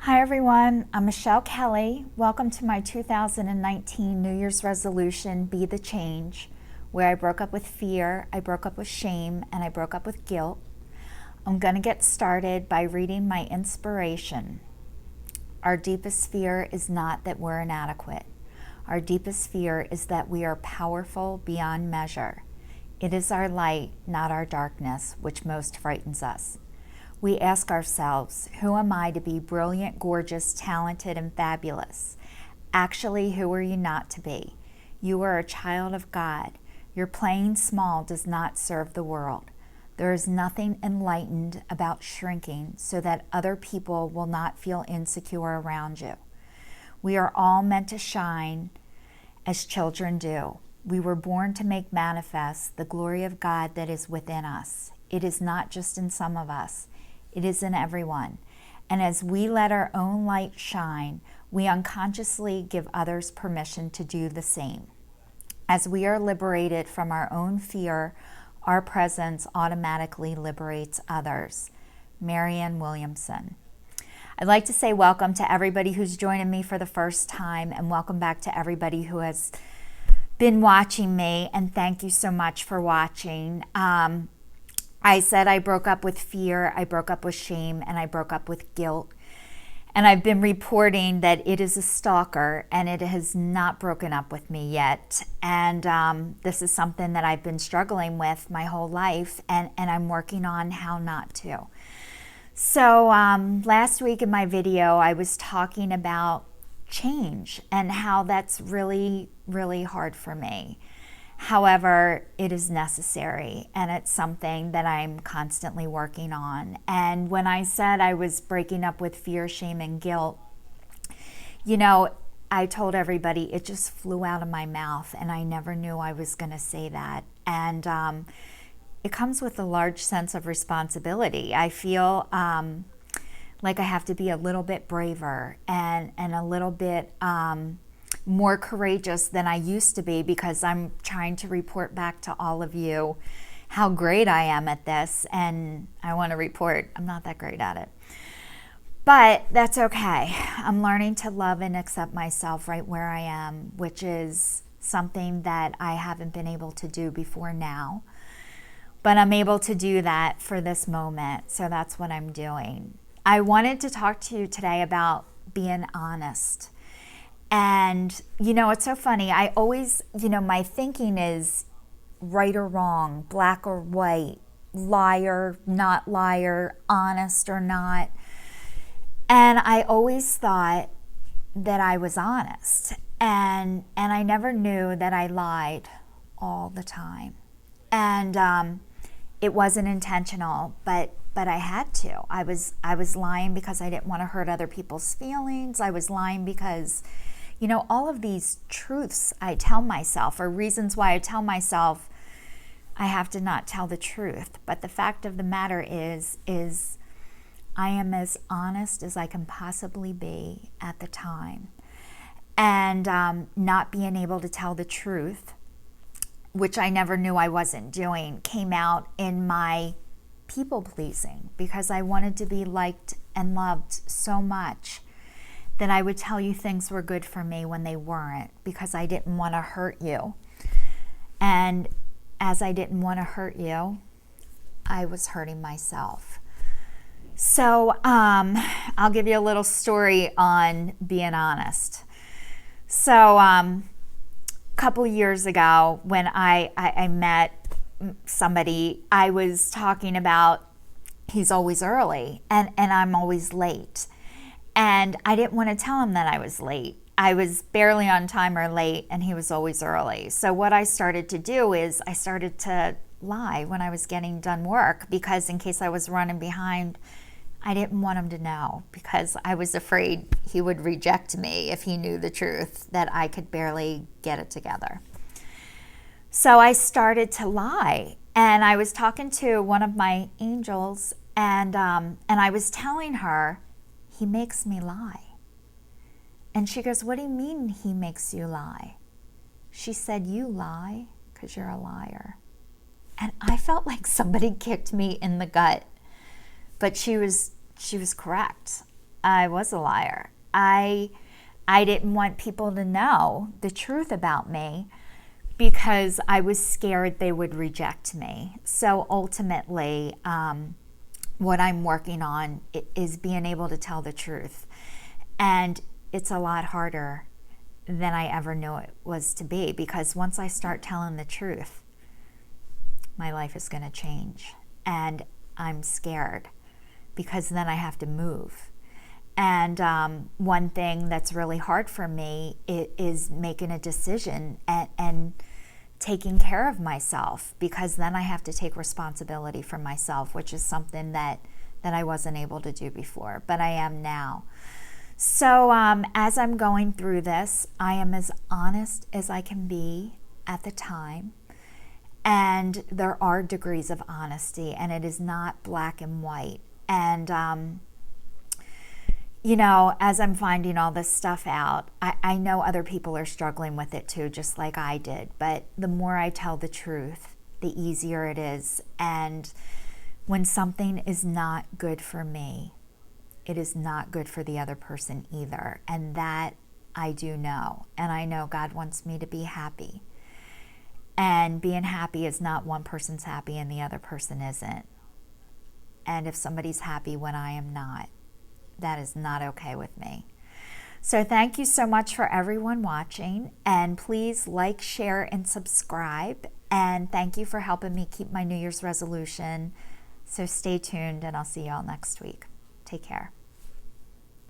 Hi everyone, I'm Michelle Kelly. Welcome to my 2019 New Year's resolution, Be the Change, where I broke up with fear, I broke up with shame, and I broke up with guilt. I'm going to get started by reading my inspiration. Our deepest fear is not that we're inadequate. Our deepest fear is that we are powerful beyond measure. It is our light, not our darkness, which most frightens us. We ask ourselves, who am I to be brilliant, gorgeous, talented, and fabulous? Actually, who are you not to be? You are a child of God. Your playing small does not serve the world. There is nothing enlightened about shrinking so that other people will not feel insecure around you. We are all meant to shine as children do. We were born to make manifest the glory of God that is within us. It is not just in some of us. It is in everyone. And as we let our own light shine, we unconsciously give others permission to do the same. As we are liberated from our own fear, our presence automatically liberates others. Marianne Williamson. I'd like to say welcome to everybody who's joining me for the first time, and welcome back to everybody who has been watching me, and thank you so much for watching. I said I broke up with fear, I broke up with shame, and I broke up with guilt. And I've been reporting that it is a stalker, and it has not broken up with me yet. And this is something that I've been struggling with my whole life, and I'm working on how not to. So last week in my video, I was talking about change and how that's really, really hard for me. However, it is necessary, and it's something that I'm constantly working on. And when I said I was breaking up with fear, shame, and guilt, you know, I told everybody it just flew out of my mouth, and I never knew I was going to say that. And it comes with a large sense of responsibility. I feel like I have to be a little bit braver and a little bit more courageous than I used to be, because I'm trying to report back to all of you how great I am at this, and I want to report I'm not that great at it. But that's okay. I'm learning to love and accept myself right where I am, which is something that I haven't been able to do before now. But I'm able to do that for this moment, so that's what I'm doing. I wanted to talk to you today about being honest. And, you know, it's so funny. I always, my thinking is right or wrong, black or white, liar, not liar, honest or not. And I always thought that I was honest. And I never knew that I lied all the time. And it wasn't intentional, but I had to. I was lying because I didn't want to hurt other people's feelings. I was lying because, all of these truths I tell myself are reasons why I tell myself I have to not tell the truth. But the fact of the matter is I am as honest as I can possibly be at the time. And not being able to tell the truth, which I never knew I wasn't doing, came out in my people pleasing, because I wanted to be liked and loved so much that I would tell you things were good for me when they weren't, because I didn't want to hurt you. And as I didn't want to hurt you, I was hurting myself. So I'll give you a little story on being honest. So a couple years ago, when I met somebody, I was talking about he's always early and I'm always late. And I didn't want to tell him that I was late. I was barely on time or late, and he was always early. So what I started to do is I started to lie when I was getting done work, because in case I was running behind, I didn't want him to know, because I was afraid he would reject me if he knew the truth, that I could barely get it together. So I started to lie, and I was talking to one of my angels, and I was telling her, he makes me lie. And she goes, what do you mean he makes you lie? She said, you lie because you're a liar. And I felt like somebody kicked me in the gut. But she was correct. I was a liar. I didn't want people to know the truth about me because I was scared they would reject me. So ultimately, what I'm working on is being able to tell the truth. And it's a lot harder than I ever knew it was to be, because once I start telling the truth, my life is going to change. And I'm scared because then I have to move. And one thing that's really hard for me is making a decision and taking care of myself, because then I have to take responsibility for myself, which is something that I wasn't able to do before, but I am now. So as I'm going through this, I am as honest as I can be at the time. And there are degrees of honesty, and it is not black and white. And, you know, as I'm finding all this stuff out, I know other people are struggling with it too, just like I did. But the more I tell the truth, the easier it is. And when something is not good for me, it is not good for the other person either. And that I do know. And I know God wants me to be happy. And being happy is not one person's happy and the other person isn't. And if somebody's happy when I am not, that is not okay with me. So thank you so much for everyone watching. And please like, share, and subscribe. And thank you for helping me keep my New Year's resolution. So stay tuned, and I'll see you all next week. Take care.